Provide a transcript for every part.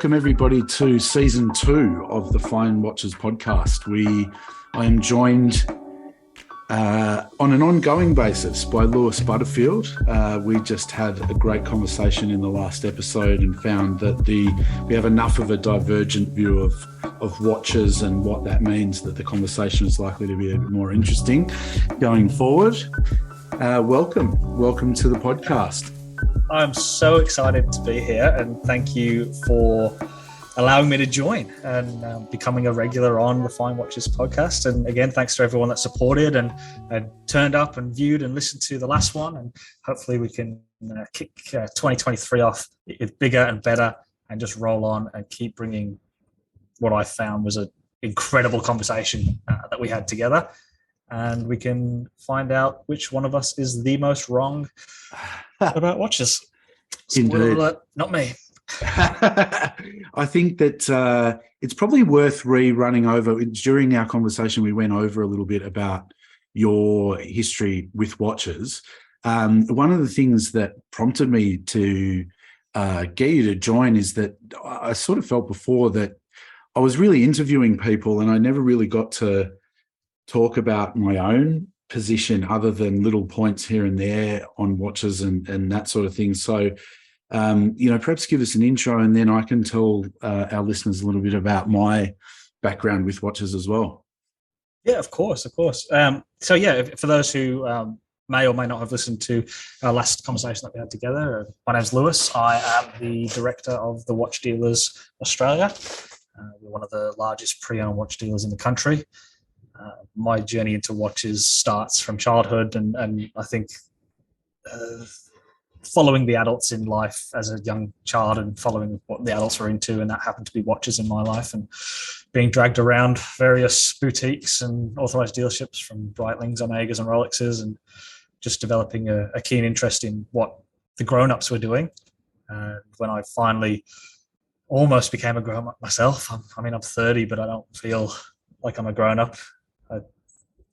welcome everybody to season 2 of the FineWatches Podcast. I am joined on an ongoing basis by Lewis Butterfield. We just had a great conversation in the last episode and found that we have enough of a divergent view of watches and what that means that the conversation is likely to be a bit more interesting going forward. Welcome to the podcast. I'm so excited to be here, and thank you for allowing me to join and becoming a regular on the FineWatches podcast. And again, thanks to everyone that supported and turned up and viewed and listened to the last one. And hopefully we can kick 2023 off with bigger and better and just roll on and keep bringing what I found was an incredible conversation that we had together. And we can find out which one of us is the most wrong about watches. Indeed. Not me. I think that it's probably worth rerunning over. During our conversation, we went over a little bit about your history with watches. One of the things that prompted me to get you to join is that I sort of felt before that I was really interviewing people and I never really got to talk about my own position other than little points here and there on watches and that sort of thing. So, perhaps give us an intro and then I can tell our listeners a little bit about my background with watches as well. Yeah, of course. For those who may or may not have listened to our last conversation that we had together, my name's Lewis. I am the director of the Watch Dealers Australia. We're one of the largest pre-owned watch dealers in the country. My journey into watches starts from childhood and I think following the adults in life as a young child and following what the adults were into, and that happened to be watches in my life, and being dragged around various boutiques and authorized dealerships from Breitlings, Omegas and Rolexes, and just developing a keen interest in what the grown-ups were doing. And when I finally almost became a grown-up myself, I'm 30, but I don't feel like I'm a grown-up. I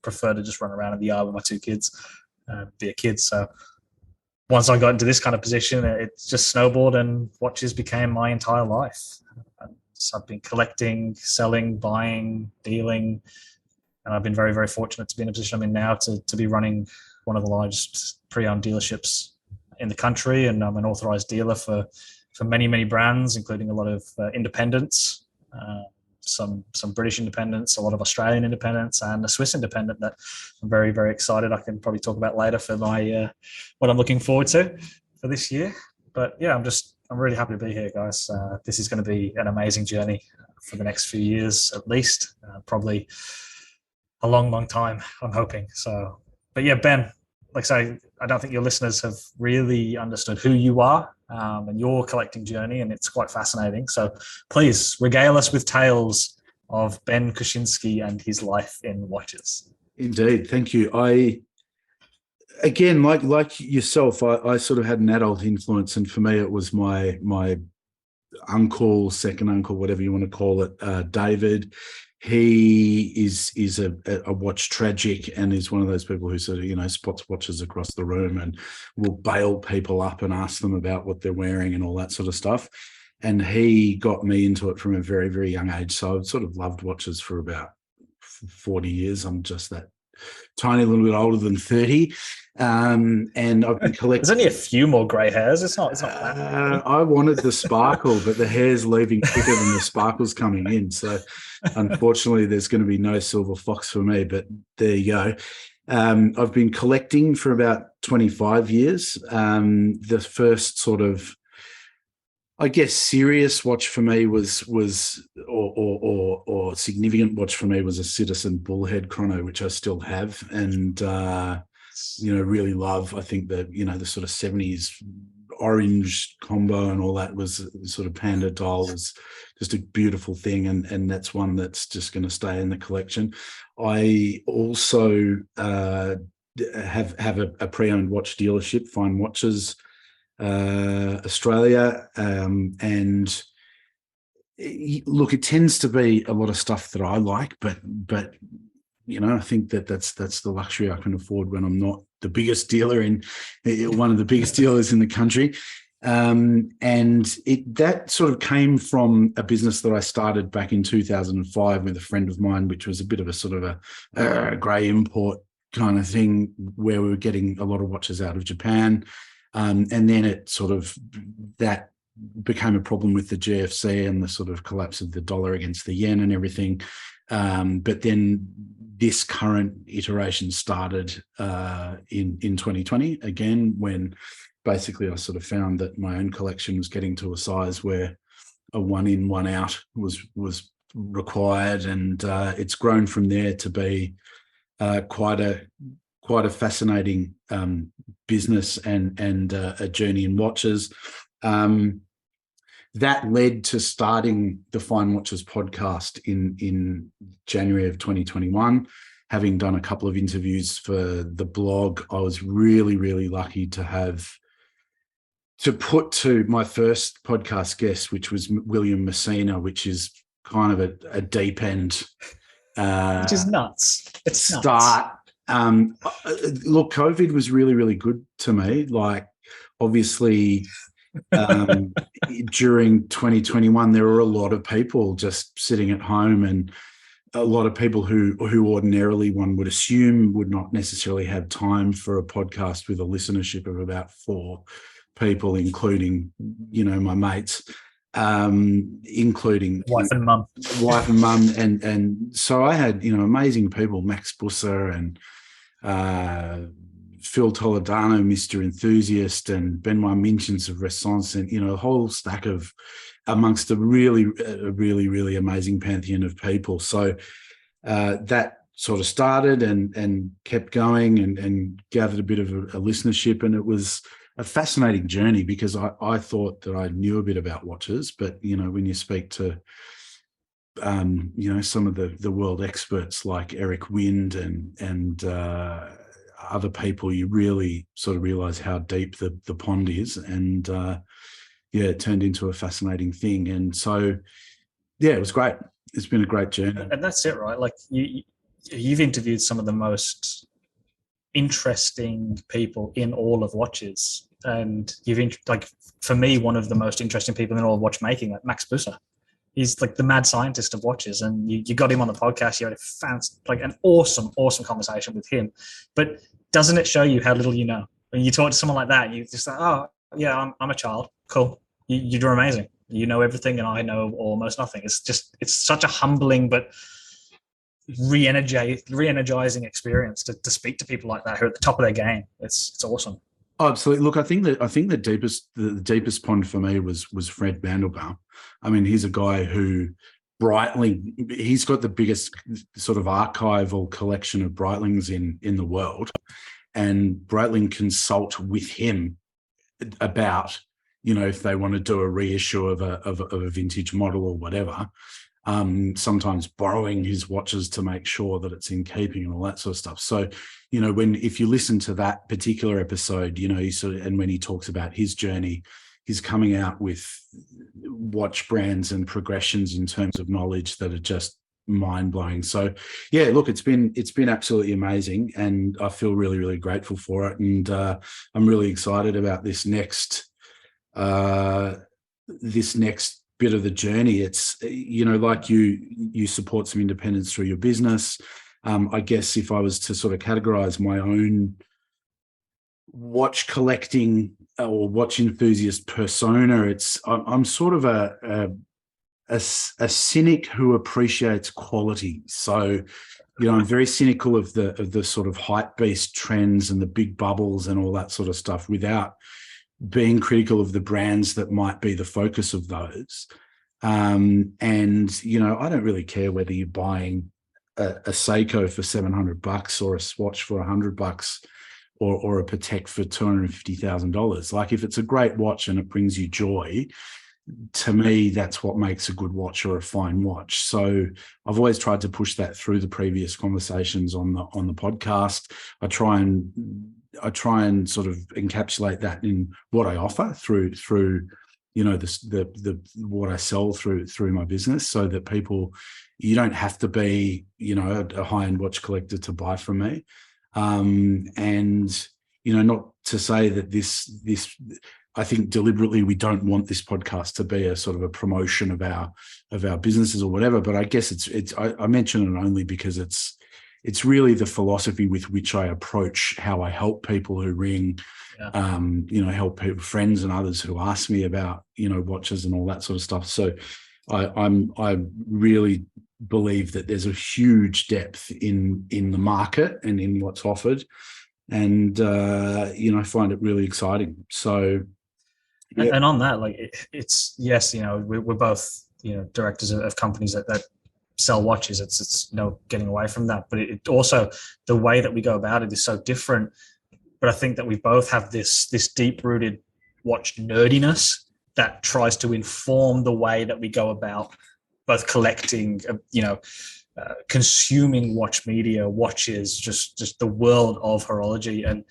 prefer to just run around in the yard with my 2 kids and be a kid. So once I got into this kind of position, it just snowballed and watches became my entire life. So I've been collecting, selling, buying, dealing, and I've been very, very fortunate to be in a position I'm in now to be running one of the largest pre-owned dealerships in the country. And I'm an authorized dealer for many, many brands, including a lot of independents, some British independents, a lot of Australian independents, and a Swiss independent that I'm very, very excited. I can probably talk about later for my what I'm looking forward to for this year. But yeah, I'm really happy to be here, guys. This is going to be an amazing journey for the next few years, at least, probably a long, long time, I'm hoping. So, but yeah, Ben, like I say, I don't think your listeners have really understood who you are and your collecting journey, and it's quite fascinating. So please regale us with tales of Ben Kushinsky and his life in watches. Indeed. Thank you. Again, like yourself, I sort of had an adult influence, and for me it was my uncle, second uncle, whatever you want to call it, David. He is a watch tragic and is one of those people who sort of, spots watches across the room and will bail people up and ask them about what they're wearing and all that sort of stuff. And he got me into it from a very, very young age. So I've sort of loved watches for about 40 years. I'm just that tiny little bit older than 30. And I've been collecting. There's only a few more grey hairs. It's not that. I wanted the sparkle, but the hair's leaving quicker than the sparkle's coming in. So unfortunately, there's going to be no silver fox for me, but there you go. I've been collecting for about 25 years. The first sort of, I guess, serious watch for me was significant watch for me was a Citizen Bullhead chrono, which I still have and really love. I think that the sort of 70s orange combo and all that was sort of panda dial was just a beautiful thing, and that's one that's just going to stay in the collection. I also have a pre-owned watch dealership, FineWatches Australia, and look, it tends to be a lot of stuff that I like, but I think that's the luxury I can afford when I'm not the biggest dealer in one of the biggest dealers in the country. And that sort of came from a business that I started back in 2005 with a friend of mine, which was a bit of a sort of a grey import kind of thing, where we were getting a lot of watches out of Japan. And then it sort of, that became a problem with the GFC and the sort of collapse of the dollar against the yen and everything. But then this current iteration started in 2020 again, when basically I sort of found that my own collection was getting to a size where a one in, one out was required, and it's grown from there to be quite a fascinating business and a journey in watches. That led to starting the FineWatches podcast in January of 2021. Having done a couple of interviews for the blog, I was really, really lucky to put to my first podcast guest, which was William Messina, which is kind of a deep end. Which is nuts. It's start. Nuts. Look, COVID was really, really good to me. Like, obviously, during 2021, there were a lot of people just sitting at home, and a lot of people who ordinarily one would assume would not necessarily have time for a podcast with a listenership of about 4 people, including, my mates, including wife and mum, and so I had amazing people, Max Busser and Phil Toledano, Mr. Enthusiast, and Benoit Minchins of Renaissance, and a whole stack of, amongst a really, really amazing pantheon of people. So that sort of started and kept going and gathered a bit of a listenership, and it was a fascinating journey because I thought that I knew a bit about watches, but when you speak to some of the world experts like Eric Wind and other people, you really sort of realize how deep the pond is, and it turned into a fascinating thing. And so it was great. It's been a great journey. And that's it, right? Like you've interviewed some of the most interesting people in all of watches, and for me, one of the most interesting people in all of watchmaking, like Max Busser. He's like the mad scientist of watches, and you got him on the podcast. You had an awesome conversation with him. But doesn't it show you how little you know? When you talk to someone like that, you just like, oh yeah, I'm a child. Cool. You're amazing. You know everything, and I know almost nothing. It's such a humbling but re-energizing experience to speak to people like that who are at the top of their game. It's awesome. Oh, absolutely. Look, I think the deepest pond for me was Fred Mandelbaum. I mean, he's a guy who he's got the biggest sort of archival collection of Breitlings in the world, and Breitling consult with him about, if they want to do a reissue of a vintage model or whatever. Sometimes borrowing his watches to make sure that it's in keeping and all that sort of stuff. So, if you listen to that particular episode, and when he talks about his journey, he's coming out with watch brands and progressions in terms of knowledge that are just mind blowing. So, look, it's been absolutely amazing, and I feel really, really grateful for it. And I'm really excited about this next bit of the journey. It's, like you support some independence through your business. I guess if I was to sort of categorize my own watch collecting or watch enthusiast persona, I'm sort of a cynic who appreciates quality. So, I'm very cynical of the sort of hype beast trends and the big bubbles and all that sort of stuff, without being critical of the brands that might be the focus of those. And, I don't really care whether you're buying a Seiko for $700 or a Swatch for $100 or a Patek for $250,000. Like, if it's a great watch and it brings you joy, to me, that's what makes a good watch or a fine watch. So I've always tried to push that through the previous conversations on the podcast. I try and sort of encapsulate that in what I offer through the what I sell through my business, so that people, you don't have to be a high-end watch collector to buy from me. And not to say that this I think deliberately we don't want this podcast to be a sort of a promotion of our businesses or whatever. But I guess I mention it only because it's really the philosophy with which I approach how I help people who ring, help people, friends and others who ask me about, watches and all that sort of stuff. So I really believe that there's a huge depth in the market and in what's offered. And, I find it really exciting. So, yeah. And on that, it's yes, we're both, directors of companies that sell watches. It's no getting away from that. But it also, the way that we go about it is so different. But I think that we both have this deep-rooted watch nerdiness that tries to inform the way that we go about both collecting, consuming watch media, watches, just the world of horology, and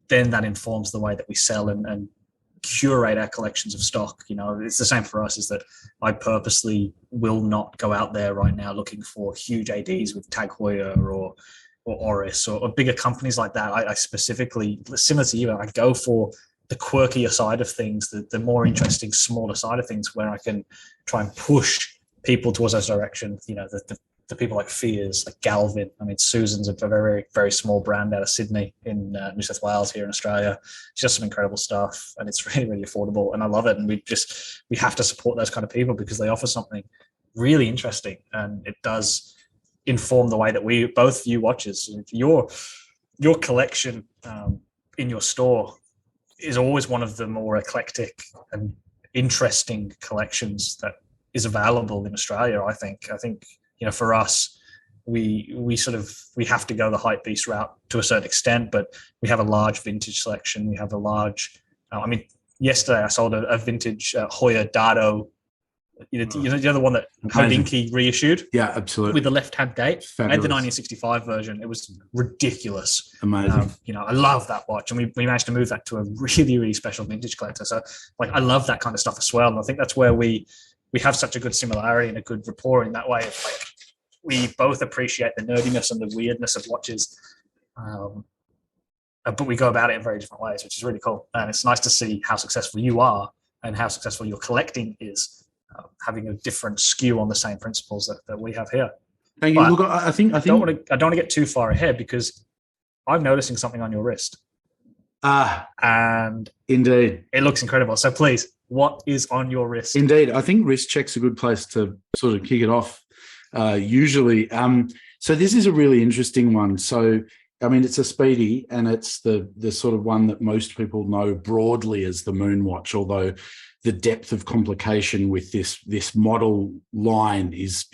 then that informs the way that we sell and curate our collections of stock. It's the same for us, is that I purposely will not go out there right now looking for huge ADs with Tag Heuer or Oris or bigger companies like that. I specifically, similar to you, I go for the quirkier side of things, the more interesting, smaller side of things, where I can try and push people towards those directions. The people like Fears, like Galvin. I mean, Susan's a very, very small brand out of Sydney in New South Wales here in Australia. It's just some incredible stuff, and it's really, really affordable, and I love it. And we have to support those kind of people because they offer something really interesting, and it does inform the way that we both view watches. Your collection in your store is always one of the more eclectic and interesting collections that is available in Australia. I think, for us, we have to go the hype beast route to a certain extent, but we have a large vintage selection. We have a large, yesterday I sold a vintage Heuer Dado. The other one that Hodinkee reissued. Yeah, absolutely. With the left-hand date. Fabulous. I had the 1965 version. It was ridiculous. Amazing. I love that watch. And we managed to move that to a really, really special vintage collector. So I love that kind of stuff as well. And I think that's where we have such a good similarity and a good rapport in that way. We both appreciate the nerdiness and the weirdness of watches. But we go about it in very different ways, which is really cool. And it's nice to see how successful you are and how successful your collecting is. Having a different skew on the same principles that we have here. Thank you. Look, I think I don't want to get too far ahead because I'm noticing something on your wrist. And indeed, it looks incredible. So please, what is on your wrist? Indeed, I think wrist check's a good place to sort of kick it off. Usually, so this is a really interesting one. So, it's a Speedy, and it's the sort of one that most people know broadly as the Moon watch, although the depth of complication with this model line is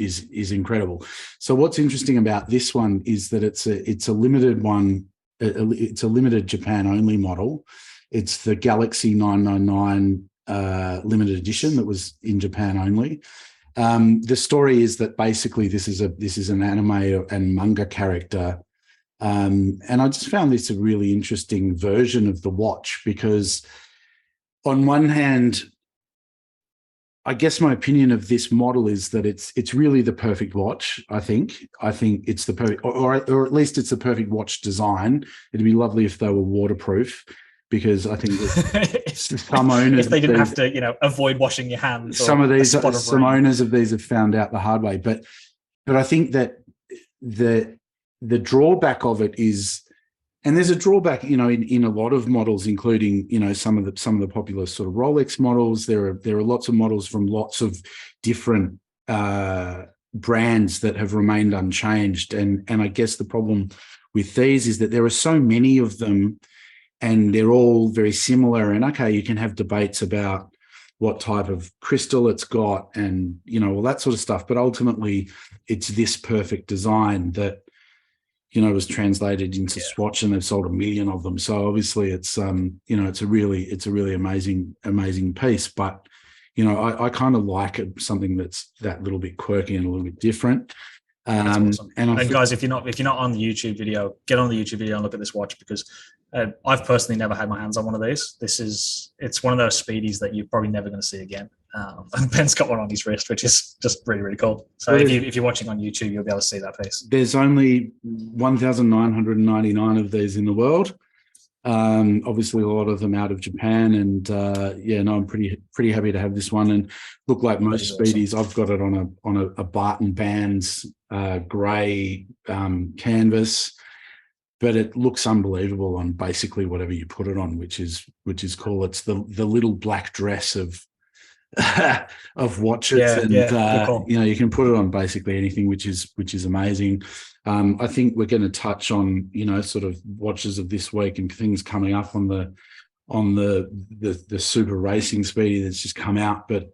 incredible. So what's interesting about this one is that it's a limited one. It's a limited Japan only model. It's the Galaxy 999 limited edition that was in Japan only. The story is that basically this is an anime and manga character. And I just found this a really interesting version of the watch because on one hand, I guess my opinion of this model is that it's really the perfect watch. I think it's the perfect, or at least it's the perfect watch design. It'd be lovely if they were waterproof, because I think that some owners, if they didn't have to, avoid washing your hands. Some owners of these have found out the hard way. But I think that the drawback of it is. And there's a drawback, in a lot of models, including, some of the popular sort of Rolex models. There are lots of models from lots of different brands that have remained unchanged. And I guess the problem with these is that there are so many of them, and they're all very similar. And okay, you can have debates about what type of crystal it's got, and all that sort of stuff. But ultimately, it's this perfect design that was translated into Swatch, and they've sold 1 million of them. So obviously it's it's a really amazing piece. But I kind of like it, something that's that little bit quirky and a little bit different. Awesome. And guys, if you're not on the YouTube video, get on the YouTube video and look at this watch, because I've personally never had my hands on one of these. It's one of those Speedies that you're probably never going to see again. And Ben's got one on his wrist, which is just really, really cool. So if you're watching on YouTube, you'll be able to see that piece. There's only 1,999 of these in the world. Obviously, a lot of them out of Japan, and I'm pretty happy to have this one. And look, like most Speedies, awesome. I've got it on a Barton Bands grey canvas, but it looks unbelievable on basically whatever you put it on, which is cool. It's the little black dress of watches, you can put it on basically anything, which is amazing. I think we're going to touch on sort of watches of this week and things coming up on the super racing Speedy that's just come out, but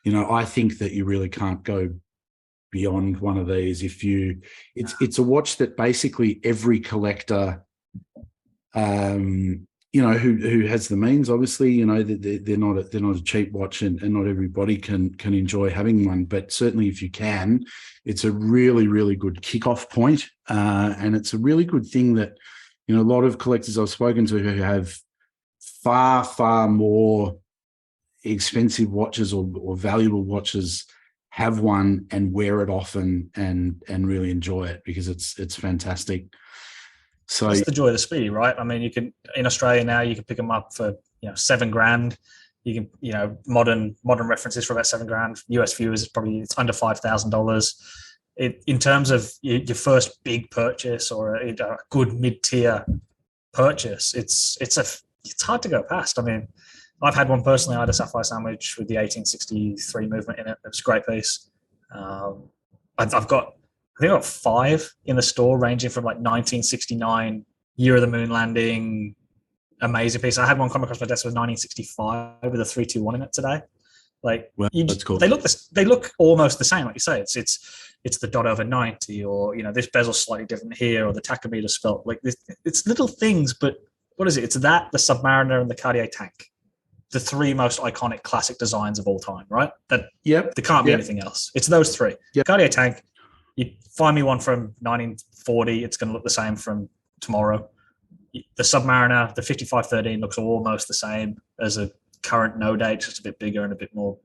I think that you really can't go beyond one of these. It's a watch that basically every collector who has the means, obviously, they're not a cheap watch, and not everybody can enjoy having one. But certainly, if you can, it's a really, really good kickoff point, and it's a really good thing that a lot of collectors I've spoken to who have far, far more expensive watches or valuable watches have one and wear it often and really enjoy it, because it's fantastic. So that's the joy of the Speedy, right? I mean, you can, in Australia now, you can pick them up for $7,000. You can, modern references for about $7,000. US viewers, it's under $5,000. In terms of your first big purchase or a good mid-tier purchase, it's hard to go past. I mean, I've had one personally. I had a sapphire sandwich with the 1863 movement in it. It was a great piece. I've got 5 in the store, ranging from like 1969, year of the moon landing, amazing piece. I had one come across my desk with 1965 with a 321 in it today. That's cool. They look almost the same, like you say. It's the dot over 90, or this bezel's slightly different here, or the tachometer spelt like this. It's little things, but what is it? It's that, the Submariner, and the Cartier tank, the 3 most iconic classic designs of all time, right? There can't be anything else. It's those 3. Cartier tank. You find me one from 1940, it's going to look the same from tomorrow. The Submariner, the 5513, looks almost the same as a current no date, just a bit bigger and a bit more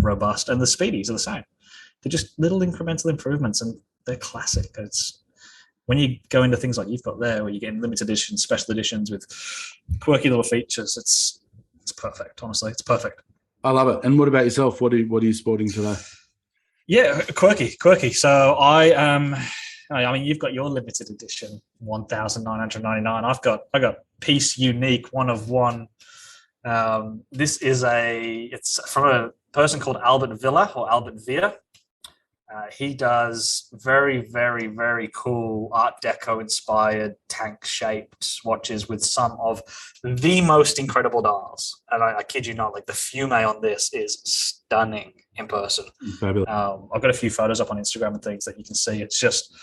robust. And the Speedies are the same. They're just little incremental improvements, and they're classic. It's when you go into things like you've got there, where you get limited editions, special editions with quirky little features, it's perfect. Honestly, it's perfect. I love it. And what about yourself? What are you sporting today? Yeah, quirky. So I mean, you've got your limited edition 1,999. I've got piece unique, one of one. This is it's from a person called Albert Villa, or Albert Villa. He does very, very, very cool Art Deco inspired tank shaped watches with some of the most incredible dials. And I kid you not, like the fume on this is stunning in person. Fabulous. I've got a few photos up on Instagram and things that you can see. It's just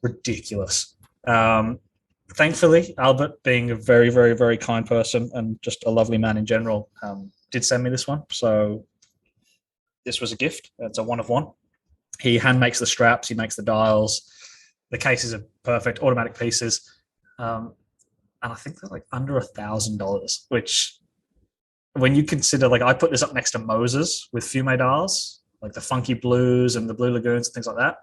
ridiculous. Thankfully, Albert, being a very, very, very kind person and just a lovely man in general, did send me this one. So this was a gift. It's a one of one. He hand makes the straps. He makes the dials. The cases are perfect, automatic pieces. And I think they're like under $1,000, which when you consider, like I put this up next to Moses with Fume dials, like the Funky Blues and the Blue Lagoons and things like that.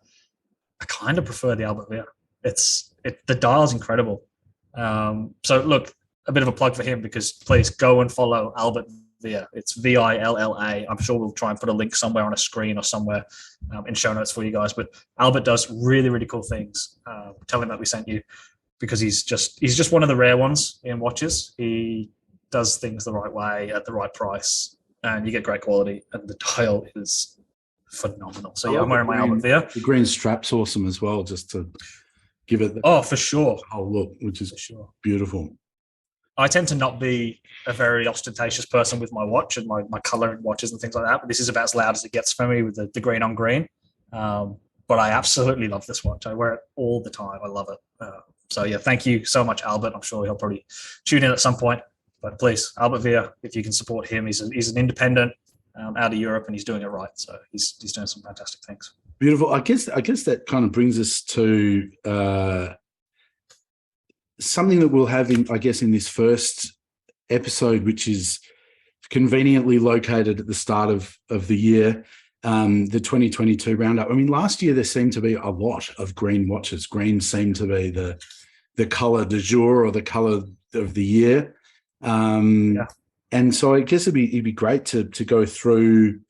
I kind of prefer the Albert Villa. The dial's incredible. So look, a bit of a plug for him, because please go and follow Albert Villa. It's Villa. I'm sure we'll try and put a link somewhere on a screen or somewhere in show notes for you guys. But Albert does really, really cool things. Tell him that we sent you, because he's just one of the rare ones in watches. He does things the right way at the right price, and you get great quality, and the dial is phenomenal. So yeah, I'm wearing my Albert Villa. The green strap's awesome as well, just to give it for sure. whole look, which is beautiful. I tend to not be a very ostentatious person with my watch and my color and watches and things like that, but this is about as loud as it gets for me with the green on green. But I absolutely love this watch. I wear it all the time. I love it. So yeah, thank you so much, Albert. I'm sure he'll probably tune in at some point. But please, Albert Villa, if you can support him, he's an independent out of Europe, and he's doing it right. So he's doing some fantastic things. Beautiful. I guess that kind of brings us to something that we'll have in this first episode, which is conveniently located at the start of the year, the 2022 roundup. I mean, last year there seemed to be a lot of green watches. Green seemed to be the color du jour, or the color of the year. And so I guess it'd be great to go through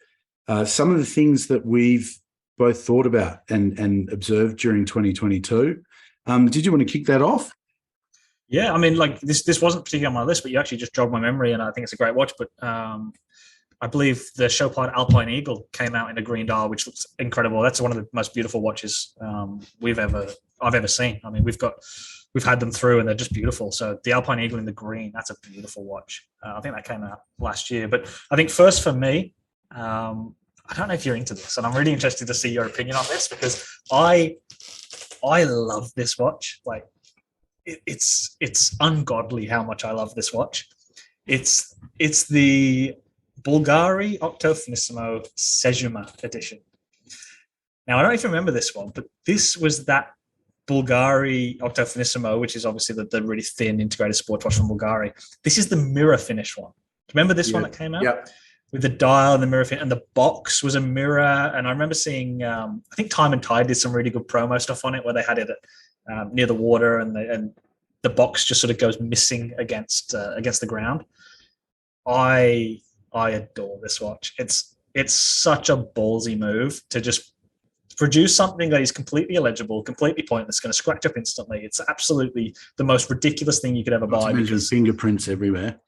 some of the things that we've both thought about and observed during 2022. Did you want to kick that off? Yeah, I mean, like this wasn't particularly on my list, but you actually just jogged my memory, and I think it's a great watch. But I believe the Chopard Alpine Eagle came out in a green dial, which looks incredible. That's one of the most beautiful watches I've ever seen. I mean, we've had them through, and they're just beautiful. So the Alpine Eagle in the green, that's a beautiful watch. I think that came out last year. But I think first for me, I don't know if you're into this, and I'm really interested to see your opinion on this, because I love this watch. Like, it's ungodly how much I love this watch. It's the Bulgari Octo Finissimo Sejuma edition. Now, I don't know if you remember this one, but this was that Bulgari Octo Finissimo, which is obviously the really thin integrated sports watch from Bulgari. This is the mirror finish one. Remember this one that came out? Yeah. With the dial and the mirror finish, and the box was a mirror. And I remember seeing, I think Time and Tide did some really good promo stuff on it, where they had it near the water, and the box just sort of goes missing against the ground. I adore this watch. It's such a ballsy move to just produce something that is completely illegible, completely pointless, going to scratch up instantly. It's absolutely the most ridiculous thing you could ever buy. Because fingerprints everywhere.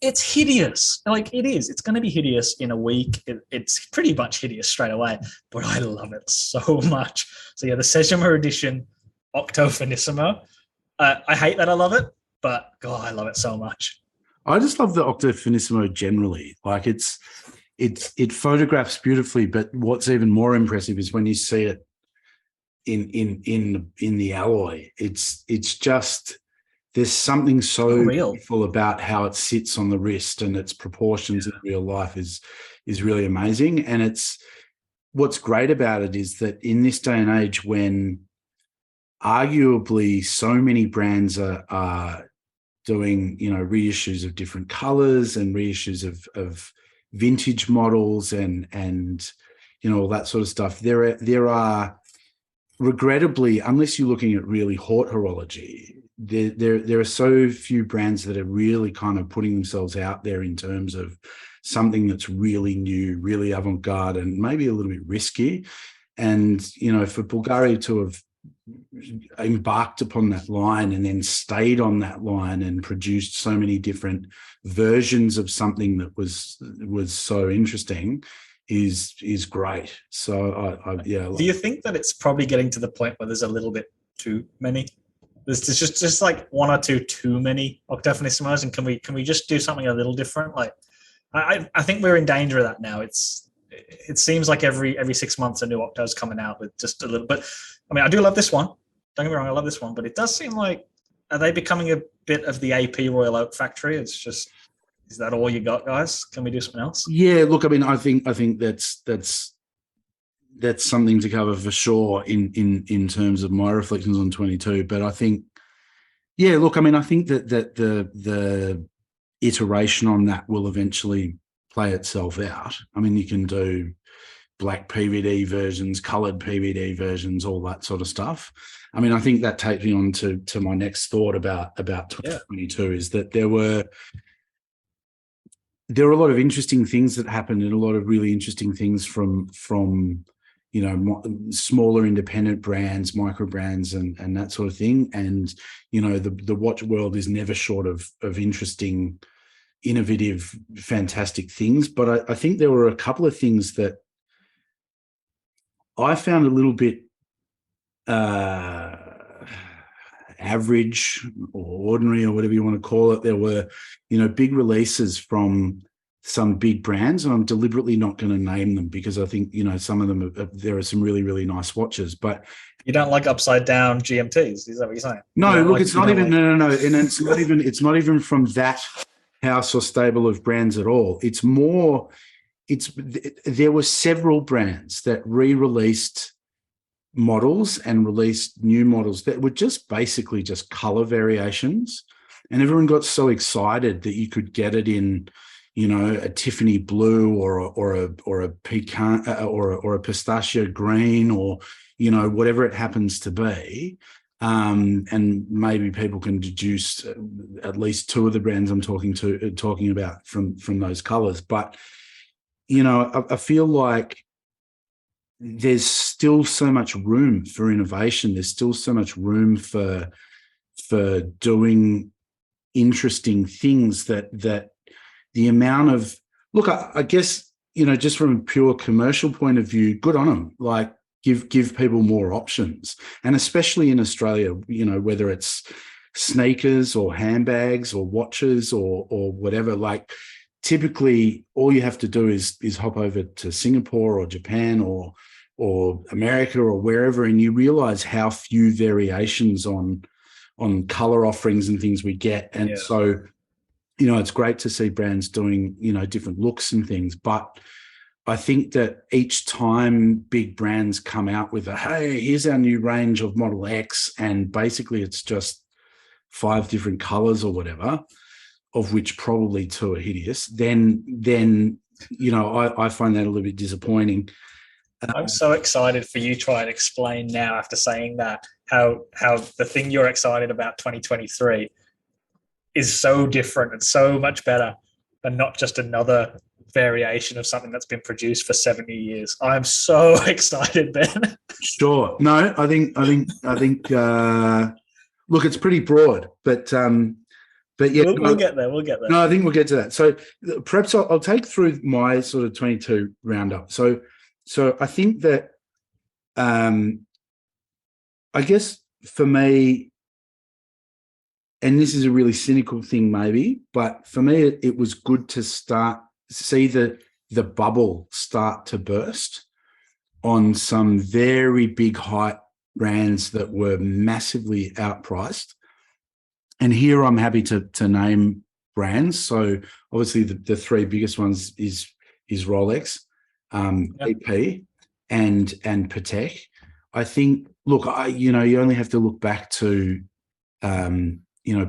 It's hideous. Like, it is. It's going to be hideous in a week. It's pretty much hideous straight away, but I love it so much. So yeah, the Sejuma edition Octo Finissimo. I hate that I love it, but God, I love it so much. I just love the Octo Finissimo generally. Like, it photographs beautifully, but what's even more impressive is when you see it in the alloy. It's just, there's something so beautiful about how it sits on the wrist, and its proportions in real life is really amazing. And it's, what's great about it is that in this day and age, when arguably so many brands are doing, reissues of different colors and reissues of vintage models and all that sort of stuff, there are regrettably, unless you're looking at really haute horology, there are so few brands that are really kind of putting themselves out there in terms of something that's really new, really avant-garde, and maybe a little bit risky. And for Bulgari to have embarked upon that line and then stayed on that line and produced so many different versions of something that was so interesting is great. So do you think that it's probably getting to the point where there's a little bit too many? There's just like one or two too many Octo Finissimos, and can we just do something a little different? Like, I think we're in danger of that now. It seems like every 6 months a new Octo's coming out with just a little. But I mean, I do love this one. Don't get me wrong, I love this one. But it does seem like, are they becoming a bit of the AP Royal Oak factory? It's just, is that all you got, guys? Can we do something else? Yeah, look, I mean, I think that's something to cover for sure in terms of my reflections on 22. But I think, yeah, look, I mean, I think that the iteration on that will eventually play itself out. I mean, you can do black PVD versions, coloured PVD versions, all that sort of stuff. I mean, I think that takes me on to my next thought about 2022 is that there were a lot of interesting things that happened, and a lot of really interesting things from smaller independent brands, micro brands, and that sort of thing. And the watch world is never short of interesting, innovative, fantastic things. But I think there were a couple of things that I found a little bit average or ordinary, or whatever you want to call it. There were, big releases from some big brands, and I'm deliberately not going to name them because I think, some of them, there are some really, really nice watches. But you don't like upside down GMTs? Is that what you're saying? No, look, it's not even, no. And it's not even from that house or stable of brands at all. There were several brands that re-released models and released new models that were just basically just color variations, and everyone got so excited that you could get it in, a Tiffany blue or a pecan or a pistachio green, or whatever it happens to be. and maybe people can deduce at least two of the brands I'm talking about from those colors. But I feel like there's still so much room for innovation. There's still so much room for doing interesting things that the amount of look, I guess, just from a pure commercial point of view, good on them. Like give people more options. And especially in Australia, whether it's sneakers or handbags or watches or whatever, like typically all you have to do is hop over to Singapore or Japan or America or wherever, and you realize how few variations on color offerings and things we get. And so, it's great to see brands doing, different looks and things. But I think that each time big brands come out with hey, here's our new range of Model X, and basically it's just 5 different colors or whatever, of which probably 2 are hideous, then I find that a little bit disappointing. I'm so excited for you to try and explain now, after saying that, how the thing you're excited about 2023 is so different and so much better than not just another variation of something that's been produced for 70 years. I'm so excited, Ben. Sure. No, I think look, it's pretty broad, but yeah, we'll get there. No, I think we'll get to that. So perhaps I'll take through my sort of 22 roundup. So I think that, I guess for me, and this is a really cynical thing maybe, but for me, it was good to see the bubble start to burst on some very big hype brands that were massively outpriced. And here I'm happy to name brands. So obviously the 3 biggest ones is Rolex, EP, and Patek. I think, look, you only have to look back to,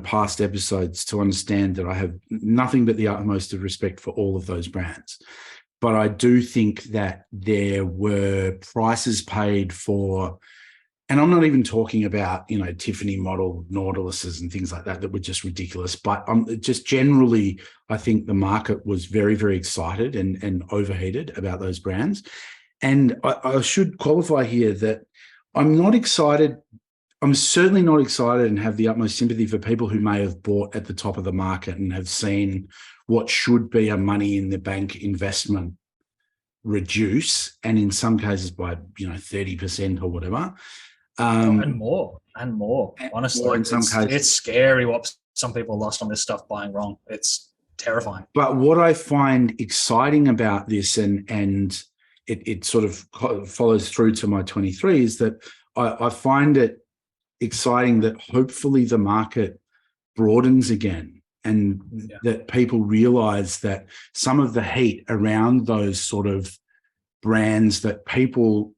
past episodes to understand that I have nothing but the utmost of respect for all of those brands. But I do think that there were prices paid for, and I'm not even talking about, Tiffany model Nautiluses and things like that were just ridiculous. But just generally, I think the market was very, very excited and overheated about those brands. And I should qualify here that I'm not excited. I'm certainly not excited and have the utmost sympathy for people who may have bought at the top of the market and have seen what should be a money in the bank investment reduce, and in some cases by 30% or whatever. And more. Honestly, in some cases, it's scary what some people lost on this stuff buying wrong. It's terrifying. But what I find exciting about this, and it sort of follows through to my 23, is that I find it exciting that hopefully the market broadens again, and that people realize that some of the heat around those sort of brands that people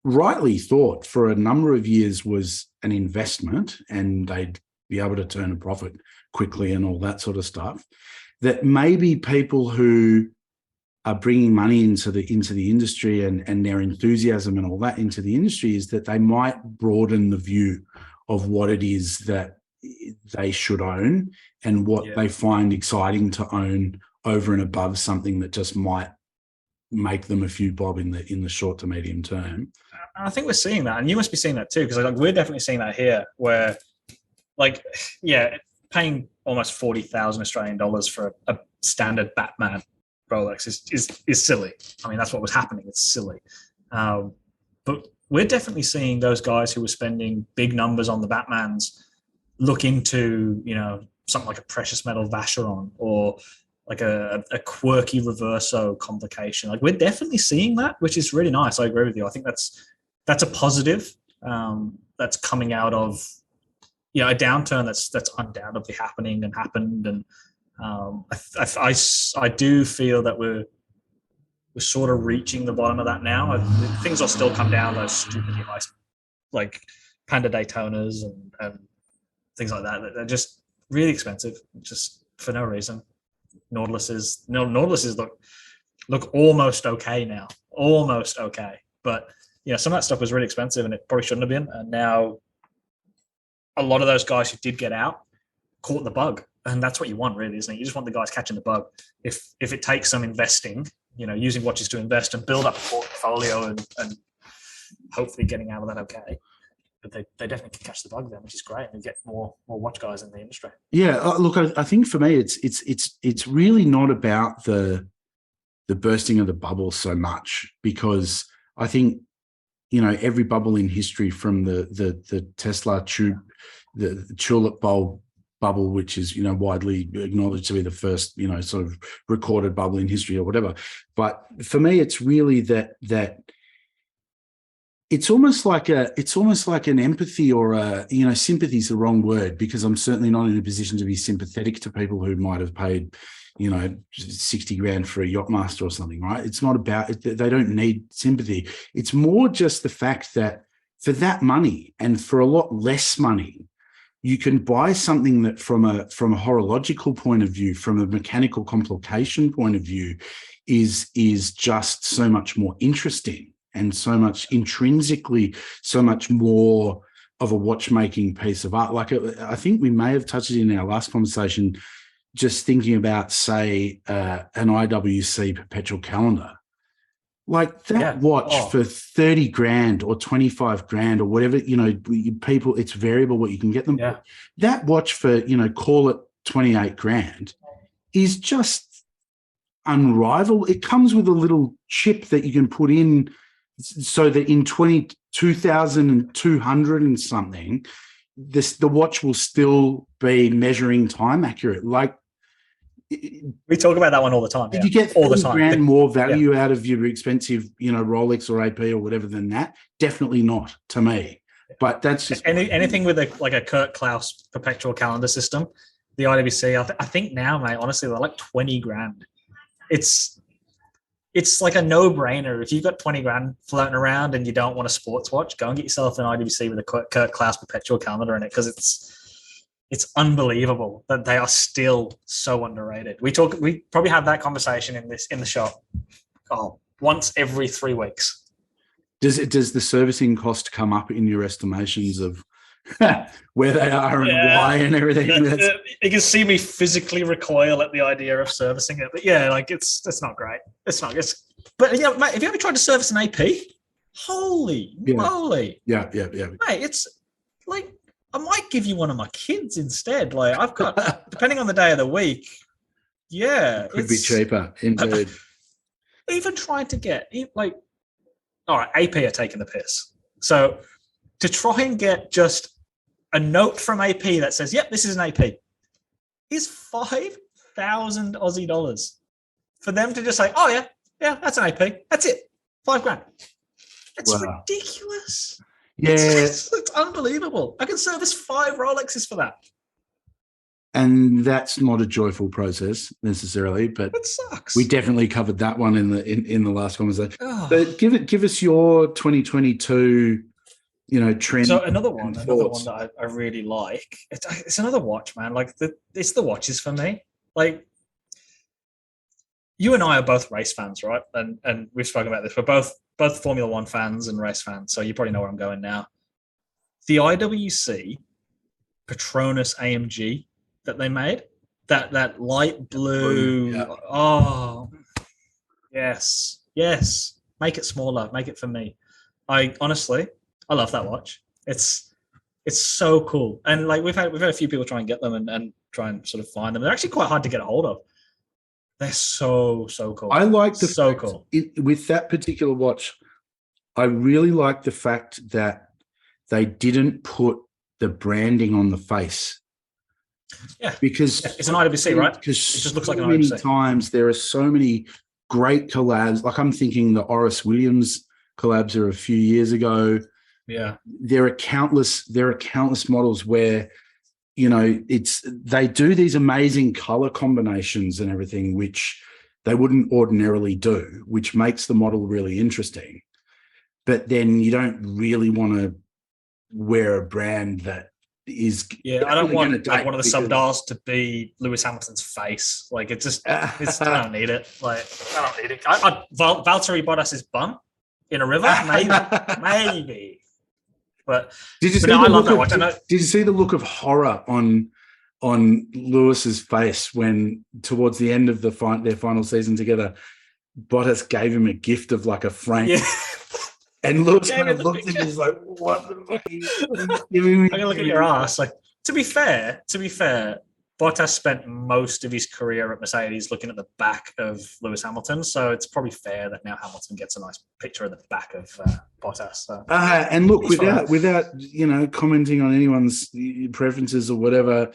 rightly thought for a number of years was an investment and they'd be able to turn a profit quickly and all that sort of stuff, that maybe people who are bringing money into the industry and their enthusiasm and all that into the industry, is that they might broaden the view of what it is that they should own and what they find exciting to own over and above something that just might make them a few bob in the short to medium term. I think we're seeing that, and you must be seeing that too, because we're definitely seeing that here, where paying almost 40,000 Australian dollars for a standard Batman Rolex is silly. I mean, that's what was happening. It's silly. But we're definitely seeing those guys who were spending big numbers on the Batmans look into, something like a precious metal Vacheron or like a quirky reverso complication. Like, we're definitely seeing that, which is really nice. I agree with you. I think that's a positive that's coming out of a downturn that's undoubtedly happening and happened. And I do feel that we're sort of reaching the bottom of that now. Things will still come down, those stupidly nice, like Panda Daytonas and things like that. They're just really expensive, just for no reason. Nautiluses look almost okay now, but some of that stuff was really expensive and it probably shouldn't have been. And now a lot of those guys who did get out caught the bug. And that's what you want, really, isn't it? You just want the guys catching the bug. If it takes some investing, using watches to invest and build up a portfolio and hopefully getting out of that okay. But they definitely can catch the bug then, which is great, and get more watch guys in the industry. Yeah, look, I think for me, it's really not about the bursting of the bubble so much, because I think every bubble in history, from the Tesla tube, the tulip bulb bubble, which is widely acknowledged to be the first sort of recorded bubble in history or whatever. But for me, it's really that it's almost like an empathy, or sympathy is the wrong word, because I'm certainly not in a position to be sympathetic to people who might have paid 60 grand for a Yachtmaster or something, right? It's not about it. They don't need sympathy. It's more just the fact that for that money, and for a lot less money, you can buy something that from a horological point of view, from a mechanical complication point of view, is just so much more interesting, and so much intrinsically, so much more of a watchmaking piece of art. Like, I think we may have touched it in our last conversation, just thinking about, say, an IWC perpetual calendar. Like that watch for 30 grand or 25 grand or whatever, people, it's variable what you can get them. Yeah. That watch for, call it 28 grand is just unrivaled. It comes with a little chip that you can put in, so that in 2200 and something, the watch will still be measuring time accurate. Like, we talk about that one all the time. Did you get all the time grand more value out of your expensive, Rolex or AP or whatever than that? Definitely not, to me. But that's just anything with a Kurt Klaus perpetual calendar system. The IWC, I think now, mate, honestly, they're like 20 grand. It's like a no-brainer. If you've got 20 grand floating around and you don't want a sports watch, go and get yourself an IWC with a Kurt Klaus perpetual calendar in it, because it's unbelievable that they are still so underrated. We probably have that conversation in the shop once every 3 weeks. Does the servicing cost come up in your estimations of where they are and why and everything? You can see me physically recoil at the idea of servicing it, but it's not great. It's not. But mate, have you ever tried to service an AP? Holy moly! Yeah. Mate, it's like, I might give you one of my kids instead. Like, I've got, depending on the day of the week. Yeah. It could be cheaper, indeed. Even trying to get, all right, AP are taking the piss. So to try and get just a note from AP that says, yep, this is an AP, is 5,000 Aussie dollars. For them to just say, oh, yeah, that's an AP. That's it. 5 grand. It's ridiculous. Yeah, it's unbelievable. I can service 5 Rolexes for that, and that's not a joyful process necessarily. But it sucks. We definitely covered that one in the last conversation. Oh. But give us your 2022, trend. So another one that I really like. It's another watch, man. Like it's the watches for me. Like, you and I are both race fans, right? And we've spoken about this. We're both Formula One fans and race fans, so you probably know where I'm going now. The IWC Patronus AMG that they made, that light blue. Yeah. Oh, yes. Make it smaller. Make it for me. I love that watch. It's so cool. And like we've had a few people try and get them and try and sort of find them. They're actually quite hard to get a hold of. They're so cool. I like cool. With that particular watch, I really like the fact that they didn't put the branding on the face. Yeah, because it's an IWC, right? Because it just looks like an many IWC. Times there are so many great collabs. Like, I'm thinking the Oris Williams collabs are a few years ago. Yeah, there are countless models where they do these amazing color combinations and everything, which they wouldn't ordinarily do, which makes the model really interesting. But then you don't really want to wear a brand that is. Yeah, I don't want one of the subdials to be Lewis Hamilton's face. Like, I don't need it. Like, I don't need it. Valtteri Bottas's bum in a river, maybe. But Did you see no, the I love look that watch. Did you see the look of horror on Lewis's face when towards the end of their final season together, Bottas gave him a gift of like a frame, and Lewis kind of looked at him, he's like, "What the fuck are you giving me?" I'm gonna look at your ass. Like, to be fair, Bottas spent most of his career at Mercedes looking at the back of Lewis Hamilton, so it's probably fair that now Hamilton gets a nice picture of the back of Bottas. So. And look, without commenting on anyone's preferences or whatever,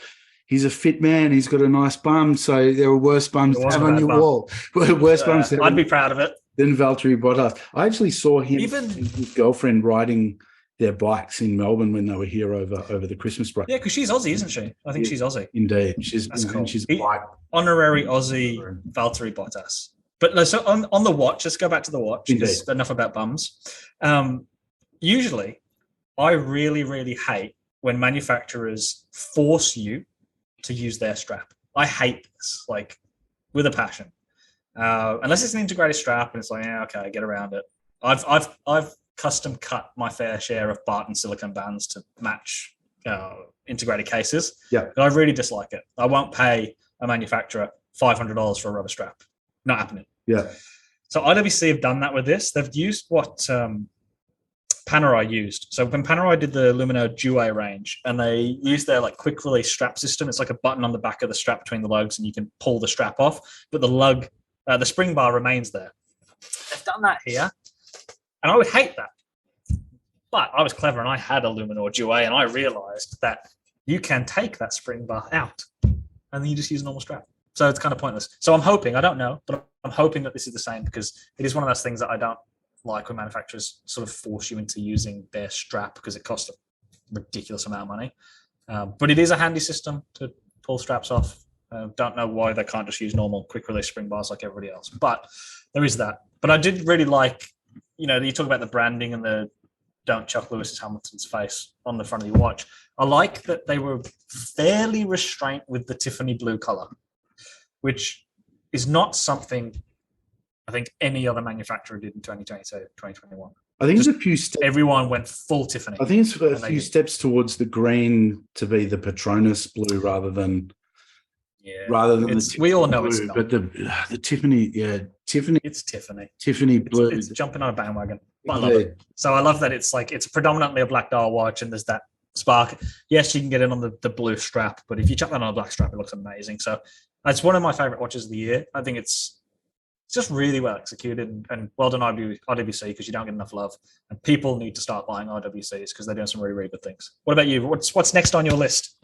he's a fit man. He's got a nice bum, so there are worse bums to have on your wall. Worse bums. I'd be proud of it. Than Valtteri Bottas. I actually saw him and his girlfriend riding their bikes in Melbourne when they were here over the Christmas break. Yeah, because she's Aussie, isn't she? I think she's Aussie. Indeed. She's cool. She's bike. Honorary Aussie Valtteri Bottas. But so on the watch, let's go back to the watch. Because enough about bums. Usually, I really, really hate when manufacturers force you to use their strap. I hate this, like, with a passion. Unless it's an integrated strap and it's like, yeah, okay, get around it. I've custom cut my fair share of Barton silicone bands to match integrated cases. Yeah, I really dislike it. I won't pay a manufacturer $500 for a rubber strap. Not happening. Yeah. So IWC have done that with this. They've used what Panerai used. So when Panerai did the Lumino Duet range, and they used their like quick release strap system, it's like a button on the back of the strap between the lugs, and you can pull the strap off, but the lug, the spring bar remains there. They've done that here, and I would hate that. But I was clever, and I had a Luminor Duet, and I realized that you can take that spring bar out, and then you just use a normal strap. So it's kind of pointless. So I'm hoping, I don't know, but I'm hoping that this is the same, because it is one of those things that I don't like when manufacturers sort of force you into using their strap because it costs a ridiculous amount of money. But it is a handy system to pull straps off. Don't know why they can't just use normal quick release spring bars like everybody else. But there is that. But I did really like, you talk about the branding and the "Don't chuck Lewis Hamilton's face" on the front of your watch. I like that they were fairly restrained with the Tiffany blue color, which is not something I think any other manufacturer did in 2022, 2021. I think it's a few steps. Everyone went full Tiffany. I think it's a few steps towards the green to be the Patronus blue rather than the we all know blue, it's not. But the Tiffany, Tiffany. It's Tiffany. Tiffany blue. It's jumping on a bandwagon. I love it. So I love that it's predominantly a black dial watch, and there's that spark. Yes, you can get it on the blue strap, but if you chuck that on a black strap, it looks amazing. So it's one of my favorite watches of the year. I think it's just really well executed, and well done IWC, because you don't get enough love, and people need to start buying IWCs because they're doing some really, really good things. What about you? What's next on your list?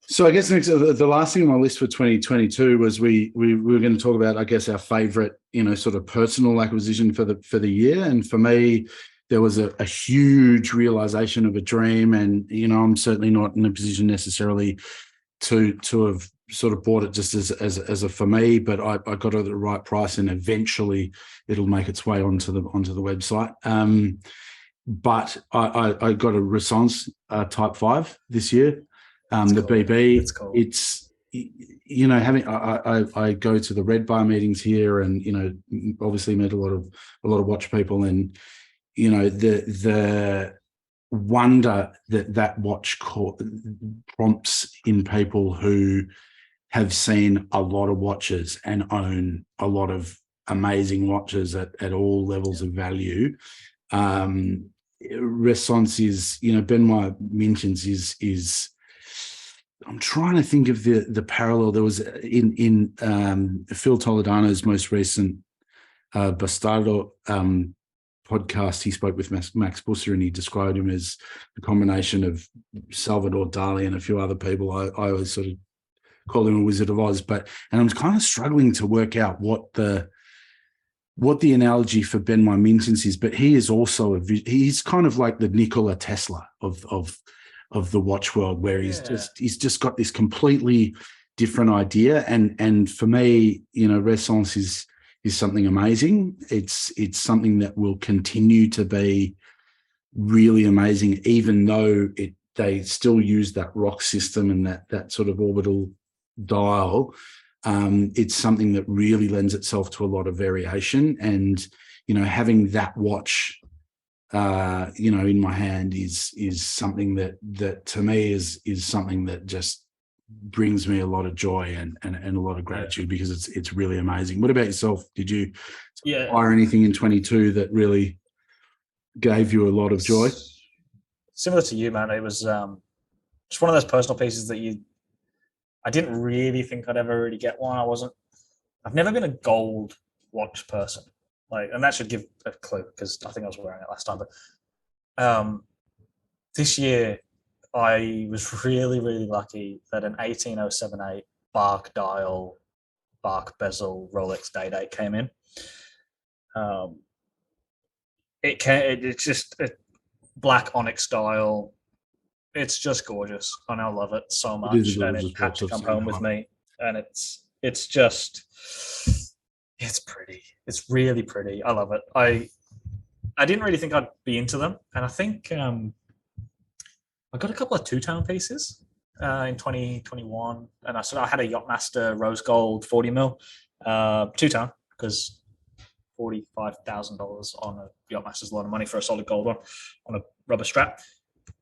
So I guess the last thing on my list for 2022 was we were going to talk about, I guess, our favorite, sort of personal acquisition for the year. And for me, there was a huge realization of a dream, and I'm certainly not in a position necessarily to have sort of bought it just as a for me, but I got it at the right price, and eventually it'll make its way onto the website. But I got a Renaissance Type 5 this year. The cool. BB. That's cool. It's having I go to the Red Bar meetings here, and obviously meet a lot of watch people, and the wonder that watch prompts in people who have seen a lot of watches and own a lot of amazing watches at all levels of value. Renaissance is, Benoit mentions is I'm trying to think of the parallel. There was in Phil Toledano's most recent Bastardo podcast, he spoke with Max Busser, and he described him as the combination of Salvador Dali and a few other people. I always sort of call him a Wizard of Oz, and I'm kind of struggling to work out what the analogy for Benoit Mintons is, but he is also he's kind of like the Nikola Tesla of the watch world, where he's just got this completely different idea. And for me, Renaissance is something amazing. It's something that will continue to be really amazing, even though they still use that rock system and that sort of orbital dial. It's something that really lends itself to a lot of variation, and having that watch in my hand is something that to me is something that just brings me a lot of joy and a lot of gratitude, because it's really amazing. What about yourself? Did you acquire anything in 22 that really gave you a lot of joy? Similar to you, man. It was just one of those personal pieces that I didn't really think I'd ever really get one. I've never been a gold watch person. And that should give a clue, because I think I was wearing it last time. But this year, I was really, really lucky that an 18078 bark dial, bark bezel Rolex Day-Date came in. It's just a black onyx dial. It's just gorgeous, and I love it so much. And it had to come home with me, and it's pretty. It's really pretty. I love it. I didn't really think I'd be into them, and I think I got a couple of two-tone pieces in 2021, and I had a Yachtmaster rose gold 40 mil two-tone, because $45,000 on a Yachtmaster is a lot of money for a solid gold one on a rubber strap.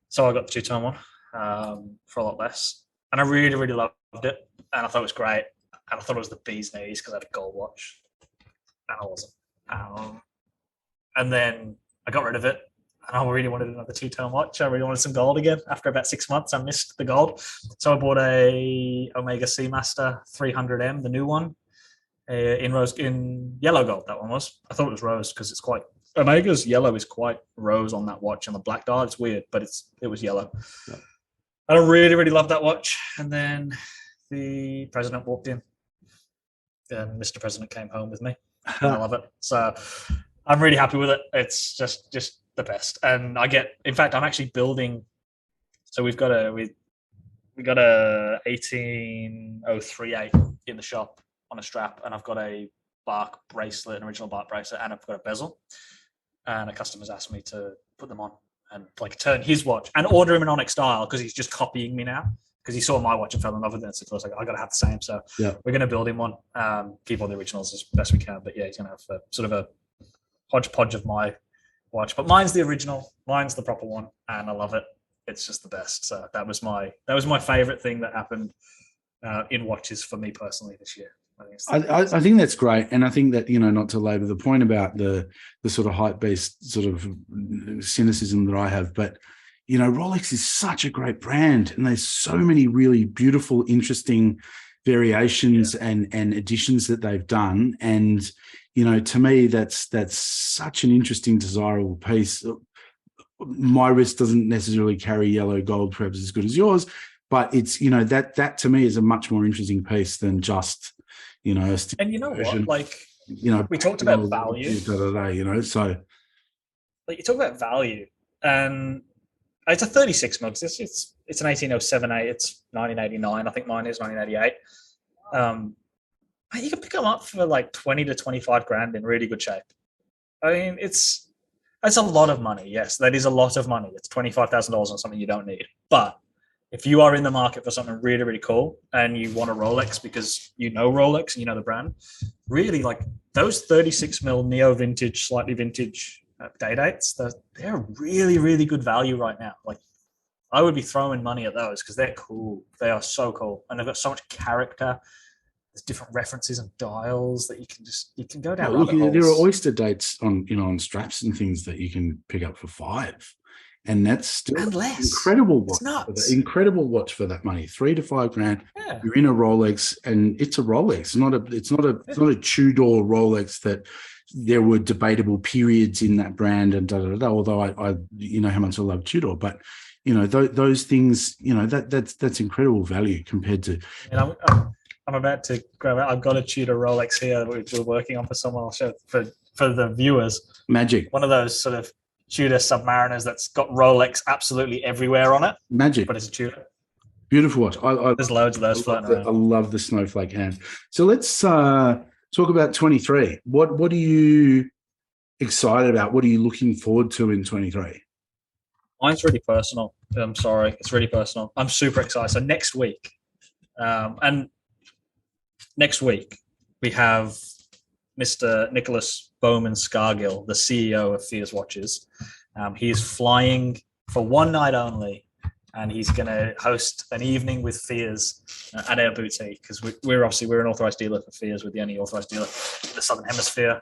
So I got the two-tone one for a lot less, and I really, really loved it, and I thought it was great, and I thought it was the bee's knees because I had a gold watch. I wasn't. And then I got rid of it, and I really wanted another two-tone watch. I really wanted some gold again. After about 6 months, I missed the gold. So I bought a Omega Seamaster 300M, the new one, in yellow gold. That one was. I thought it was rose because it's quite... Omega's yellow is quite rose on that watch, and the black dial, it's weird, but it was yellow. Yeah. And I really, really loved that watch. And then the president walked in, and Mr. President came home with me. I love it. So I'm really happy with it. It's just the best. And in fact, I'm actually building. So we got a 18038 in the shop on a strap, and I've got a bark bracelet, an original bark bracelet, and I've got a bezel. And a customer's asked me to put them on and turn his watch and order him an onyx dial, because he's just copying me now. Because he saw my watch and fell in love with it, so I was like, I got to have the same. So we're going to build him one, keep all the originals as best we can. But yeah, he's going to have sort of a hodgepodge of my watch. But mine's the original, mine's the proper one, and I love it. It's just the best. So that was my favorite thing that happened in watches for me personally this year. I think that's great, and I think that, not to labour the point about the sort of hype-based sort of cynicism that I have, but Rolex is such a great brand, and there's so many really beautiful, interesting variations and additions that they've done. And, to me, that's such an interesting, desirable piece. My wrist doesn't necessarily carry yellow gold, perhaps as good as yours, but it's, that to me is a much more interesting piece than just, a and you know version. What? We talked about value. So. You talk about value, and it's a 36 mil. It's an 18078. It's 1989. I think mine is 1988. You can pick them up for 20 to 25 grand in really good shape. I mean, it's a lot of money. Yes, that is a lot of money. It's $25,000 on something you don't need. But if you are in the market for something really, really cool, and you want a Rolex because you know Rolex and you know the brand, really, those 36 mil neo vintage, slightly vintage day dates, they're really, really good value right now. I would be throwing money at those because they're cool. They are so cool, and they've got so much character. There's different references and dials that you can go down. Look, there are oyster dates on straps and things that you can pick up for $5, and that's still an incredible watch. Incredible watch for that money, $3 to $5 grand. Yeah. You're in a Rolex, and it's a Rolex. It's not a Tudor Rolex that. There were debatable periods in that brand and although I how much I love Tudor, but those things, that's incredible value compared to. And I'm about to grab it. I've got a Tudor Rolex here which we're working on for someone. I'll show for the viewers. Magic. One of those sort of Tudor Submariners that's got Rolex absolutely everywhere on it. Magic. But it's a Tudor. Beautiful watch. There's loads of those floating around. I love the snowflake hand. So let's talk about 23. What are you excited about? What are you looking forward to in 23? Mine's really personal. I'm sorry. It's really personal. I'm super excited. So next week, we have Mr. Nicholas Bowman Scargill, the CEO of FineWatches, He is flying for one night only, and he's going to host an evening with Fears at our boutique, because we're an authorized dealer for Fears. We're the only authorized dealer in the Southern Hemisphere.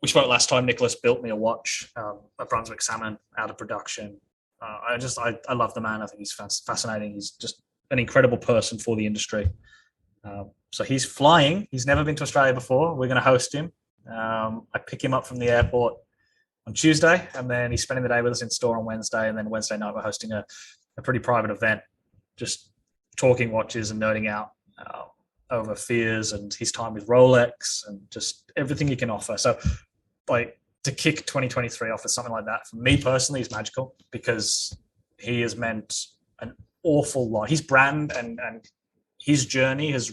We spoke last time. Nicholas built me a watch, a Brunswick Salmon, out of production. I love the man. I think he's fascinating. He's just an incredible person for the industry. So he's flying. He's never been to Australia before. We're going to host him. I pick him up from the airport on Tuesday, and then he's spending the day with us in store on Wednesday. And then Wednesday night, we're hosting a pretty private event, just talking watches and nerding out over Fears and his time with Rolex and just everything he can offer. So, like, to kick 2023 off with something like that, for me personally, is magical, because he has meant an awful lot. His brand and his journey has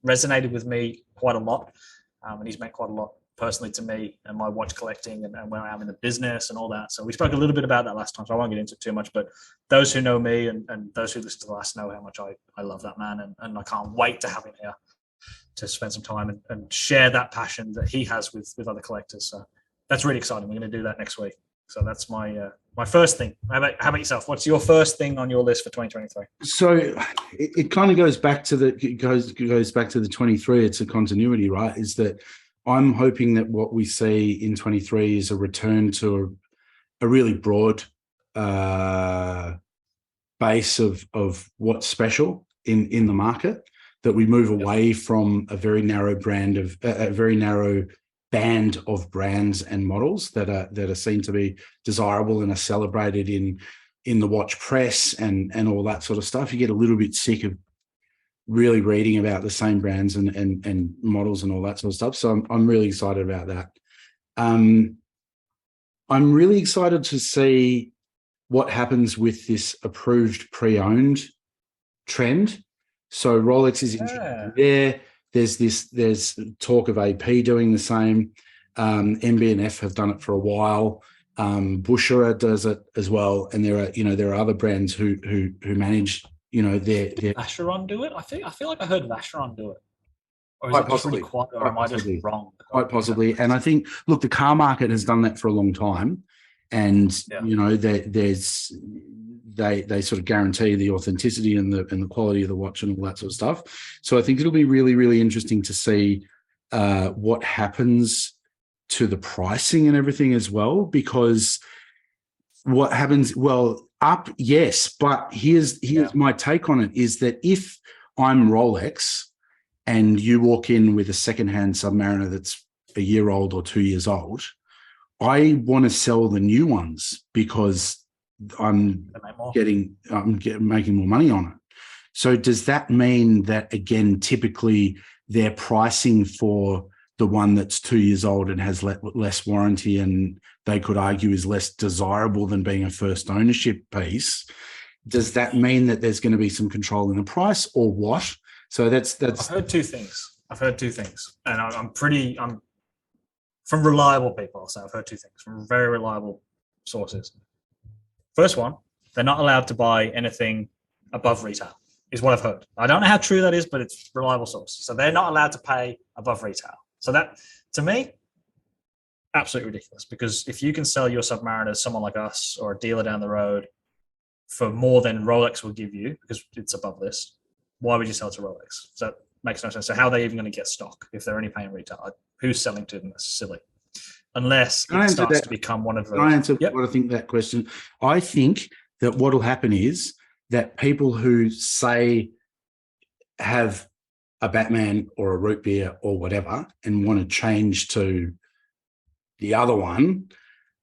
resonated with me quite a lot, and he's meant quite a lot personally to me and my watch collecting and where I am in the business and all that. So we spoke a little bit about that last time, so I won't get into it too much, but those who know me and those who listen to the last know how much I love that man, and I can't wait to have him here to spend some time and share that passion that he has with other collectors. So that's really exciting. We're going to do that next week. So that's my first thing. How about yourself? What's your first thing on your list for 2023? So it kind of goes back to the 23. It's a continuity, right? Is that I'm hoping that what we see in 23 is a return to a really broad base of what's special in the market. That we move away from a very narrow band of brands and models that are seen to be desirable and are celebrated in the watch press and all that sort of stuff. You get a little bit sick of really reading about the same brands and models and all that sort of stuff. So I'm really excited about that. I'm really excited to see what happens with this approved pre-owned trend. So Rolex is interested there. There's talk of AP doing the same. MB&F have done it for a while. Bushra does it as well, and there are other brands who manage their. Vacheron do it? I feel like I heard Vacheron do it. Or is quite it possibly, just really quiet, or am I just wrong? Quite possibly, and I think the car market has done that for a long time, and there's. They sort of guarantee the authenticity and the quality of the watch and all that sort of stuff. So I think it'll be really, really interesting to see what happens to the pricing and everything as well, because what happens, up, yes, but here's my take on it, is that if I'm Rolex and you walk in with a secondhand Submariner that's a year old or 2 years old, I want to sell the new ones because I'm making more money on it. So does that mean that, again, typically their pricing for the one that's 2 years old and has less warranty, and they could argue is less desirable than being a first ownership piece, does that mean that there's going to be some control in the price, or what? So that's. I've heard two things, and I'm from reliable people. So I've heard two things from very reliable sources. First one, they're not allowed to buy anything above retail, is what I've heard. I don't know how true that is, but it's reliable source. So they're not allowed to pay above retail. So that, to me, absolutely ridiculous, because if you can sell your Submariner to someone like us or a dealer down the road for more than Rolex will give you, because it's above list, why would you sell it to Rolex? So that makes no sense. So how are they even going to get stock if they're only paying retail? Who's selling to them? That's silly. Unless it starts to become one of those. Can I answer what I think that question? I think that what will happen is that people who say have a Batman or a root beer or whatever and want to change to the other one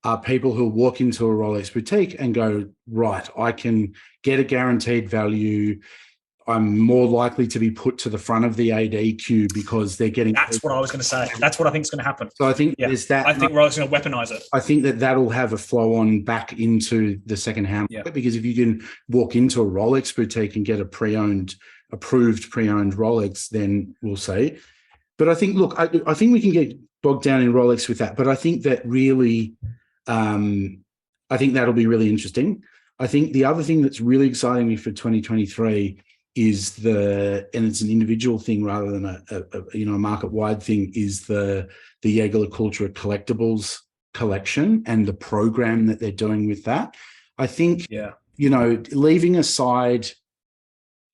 are people who walk into a Rolex boutique and go, right, I can get a guaranteed value. I'm more likely to be put to the front of the AD queue because they're getting. That's what I was going to say. That's what I think is going to happen. So I think there's that. I think Rolex is going to weaponize it. I think that'll have a flow on back into the second-hand market, because if you can walk into a Rolex boutique and get a approved pre-owned Rolex, then we'll see. But I think, I think we can get bogged down in Rolex with that. But I think that really, I think that'll be really interesting. I think the other thing that's really exciting me for 2023 is and it's an individual thing rather than a market-wide thing, is the Jaeger LeCoultre collectibles collection and the program that they're doing with that. I think, Yeah. Leaving aside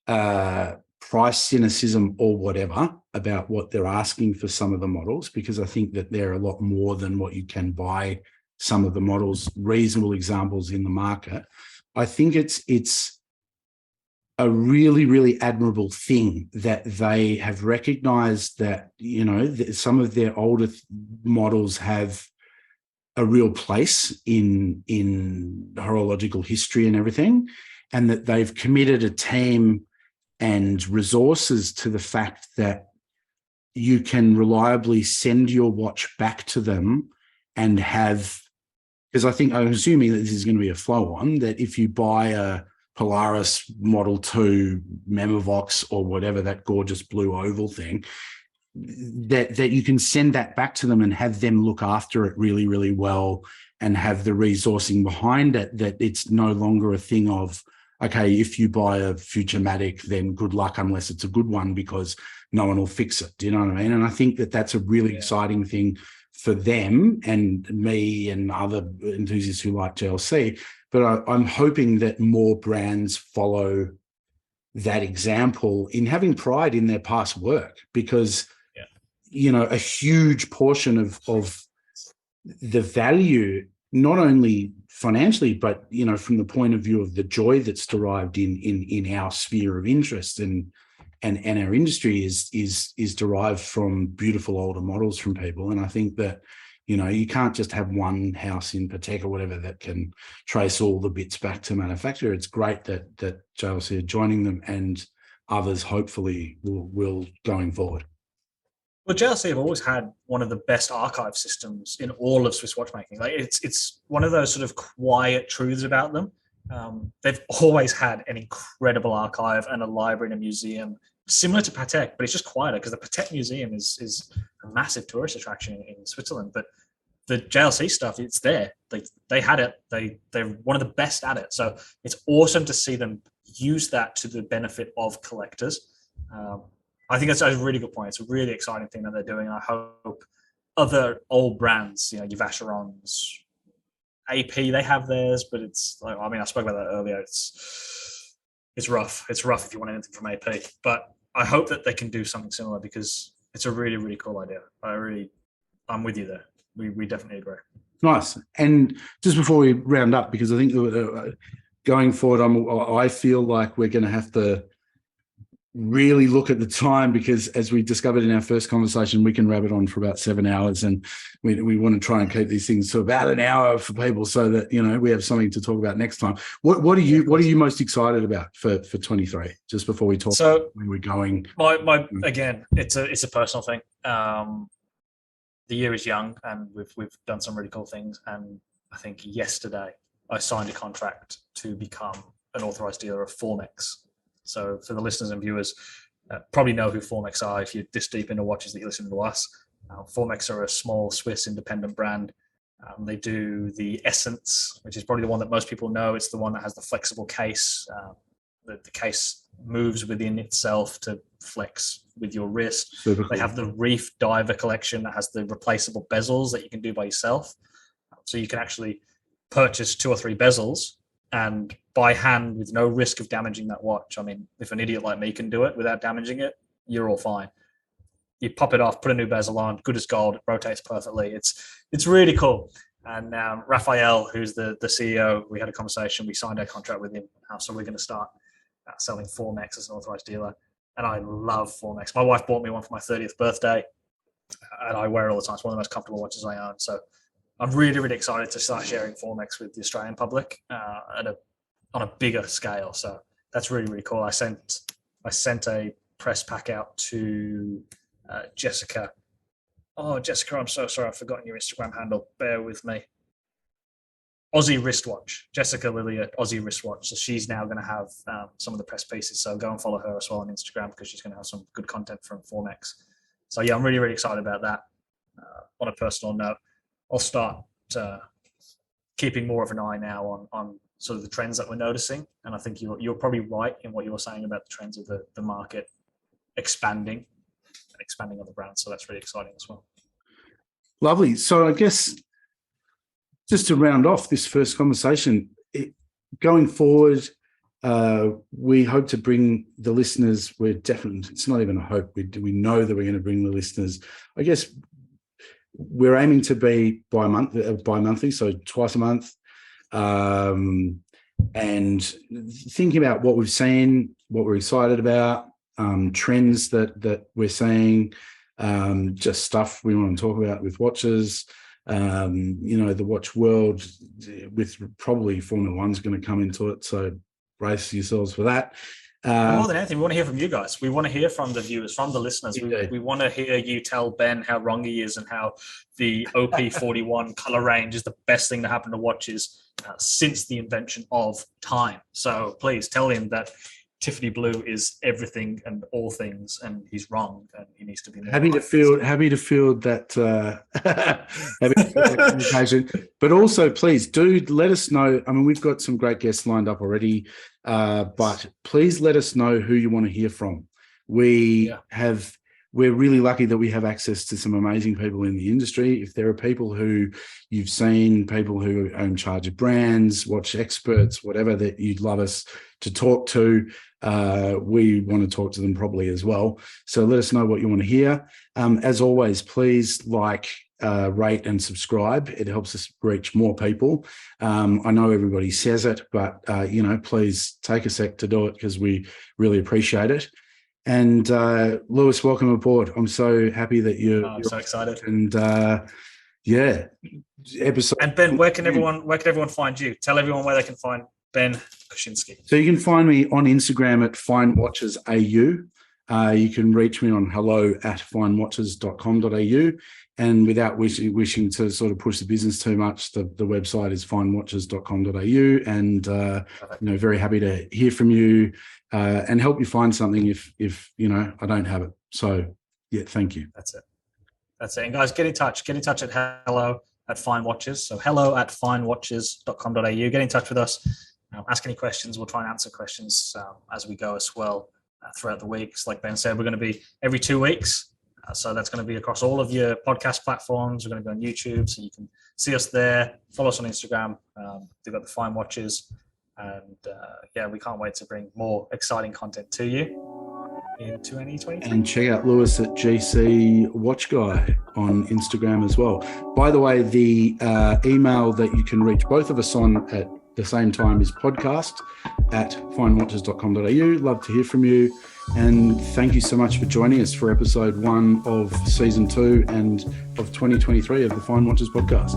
price cynicism or whatever about what they're asking for some of the models, because I think that they're a lot more than what you can buy some of the models, reasonable examples in the market. I think it's a really, really admirable thing that they have recognized that, some of their older models have a real place in horological history and everything, and that they've committed a team and resources to the fact that you can reliably send your watch back to them and have, because I'm assuming that this is going to be a flow on, that if you buy a Polaris Model 2 Memovox or whatever, that gorgeous blue oval thing, that you can send that back to them and have them look after it really, really well and have the resourcing behind it, that it's no longer a thing of, okay, if you buy a Futurematic, then good luck unless it's a good one because no one will fix it. Do you know what I mean? And I think that that's a really exciting thing for them and me and other enthusiasts who like JLC. But I'm hoping that more brands follow that example in having pride in their past work, because a huge portion of the value, not only financially, but from the point of view of the joy that's derived in our sphere of interest and our industry is derived from beautiful older models from people. And I think that you can't just have one house in Patek or whatever that can trace all the bits back to manufacturer. It's great that JLC are joining them, and others hopefully will going forward. Well, JLC have always had one of the best archive systems in all of Swiss watchmaking. Like it's one of those sort of quiet truths about them. They've always had an incredible archive and a library and a museum, similar to Patek, but it's just quieter because the Patek Museum is a massive tourist attraction in Switzerland. But the JLC stuff, it's there. They had it. They're one of the best at it. So it's awesome to see them use that to the benefit of collectors. I think that's a really good point. It's a really exciting thing that they're doing. And I hope other old brands, your Vacherons, AP, they have theirs, but it's like, I spoke about that earlier. It's rough. It's rough if you want anything from AP. But I hope that they can do something similar, because it's a really, really cool idea. I'm with you there. We definitely agree. Nice. And just before we round up, because I think going forward, I feel like we're going to have to really look at the time, because as we discovered in our first conversation, we can rabbit on for about 7 hours, and we want to try and keep these things to about an hour for people so that we have something to talk about next time. What are you most excited about for 23? Just before we talk, so when we're going, again, it's a personal thing. The year is young, and we've done some really cool things. And I think yesterday I signed a contract to become an authorized dealer of Formex. So for the listeners and viewers, probably know who Formex are if you're this deep into watches that you listen to us. Formex are a small Swiss independent brand. They do the Essence, which is probably the one that most people know. It's the one that has the flexible case. The case moves within itself to flex with your wrist. Super cool. They have the Reef Diver collection that has the replaceable bezels that you can do by yourself. So you can actually purchase 2 or 3 bezels and by hand with no risk of damaging that watch. If an idiot like me can do it without damaging it, you're all fine. You pop it off, put a new bezel on, good as gold, it rotates perfectly. It's really cool. And Raphael, who's the CEO, we had a conversation, we signed our contract with him. So we're going to start selling Formex as an authorized dealer. And I love Formex. My wife bought me one for my 30th birthday, and I wear it all the time. It's one of the most comfortable watches I own. So I'm really, really excited to start sharing Formex with the Australian public on a bigger scale. So that's really, really cool. I sent a press pack out to Jessica. Oh, Jessica, I'm so sorry. I've forgotten your Instagram handle. Bear with me. Aussie Wristwatch. Jessica Lilly at Aussie Wristwatch. So she's now going to have some of the press pieces. So go and follow her as well on Instagram, because she's going to have some good content from Formex. So yeah, I'm really, really excited about that. On a personal note, I'll start keeping more of an eye now on sort of the trends that we're noticing. And I think you're probably right in what you were saying about the trends of the market expanding and expanding other brands. So that's really exciting as well. Lovely. So I guess just to round off this first conversation, going forward, we hope to bring the listeners. It's not even a hope. We know that we're going to bring the listeners. I guess we're aiming to be bi-monthly, so twice a month. And thinking about what we've seen, what we're excited about, trends that we're seeing, just stuff we want to talk about with watches. The watch world, with probably Formula One's going to come into it, so brace yourselves for that. More than anything, we want to hear from you guys. We want to hear from the viewers, from the listeners. We want to hear you tell Ben how wrong he is and how the OP41 color range is the best thing to happen to watches since the invention of time. So please tell him that Tiffany blue is everything and all things, and he's wrong, and he needs to be happy to field that communication. But also, please do let us know. I mean, we've got some great guests lined up already, but please let us know who you want to hear from. We're really lucky that we have access to some amazing people in the industry. If there are people who you've seen, people who are in charge of brands, watch experts, whatever, that you'd love us to talk to, we want to talk to them probably as well. So let us know what you want to hear. As always, please rate and subscribe. It helps us reach more people. I know everybody says it, but please take a sec to do it, because we really appreciate it. And Lewis, welcome aboard. I'm so happy that you're so excited. And episode. And Ben, where can everyone find you? Tell everyone where they can find Ben Kushinsky. So you can find me on Instagram at FineWatches AU. You can reach me on hello@finewatches.com.au. And without wishing to sort of push the business too much, the website is finewatches.com.au. And very happy to hear from you and help you find something if I don't have it. So thank you. That's it. And guys, get in touch. Get in touch at hello@FineWatches. So hello@finewatches.com.au. Get in touch with us. Ask any questions. We'll try and answer questions as we go as well throughout the weeks. Like Ben said, we're going to be every 2 weeks. So that's going to be across all of your podcast platforms. We're going to be on YouTube, so you can see us there. Follow us on Instagram. We've got the Fine Watches. And we can't wait to bring more exciting content to you in 2023. And check out Lewis at GC Watch Guy on Instagram as well. By the way, the email that you can reach both of us on at the same time is podcast@finewatches.com.au. Love to hear from you. And thank you so much for joining us for episode 1 of season 2 and of 2023 of the Fine Watches Podcast.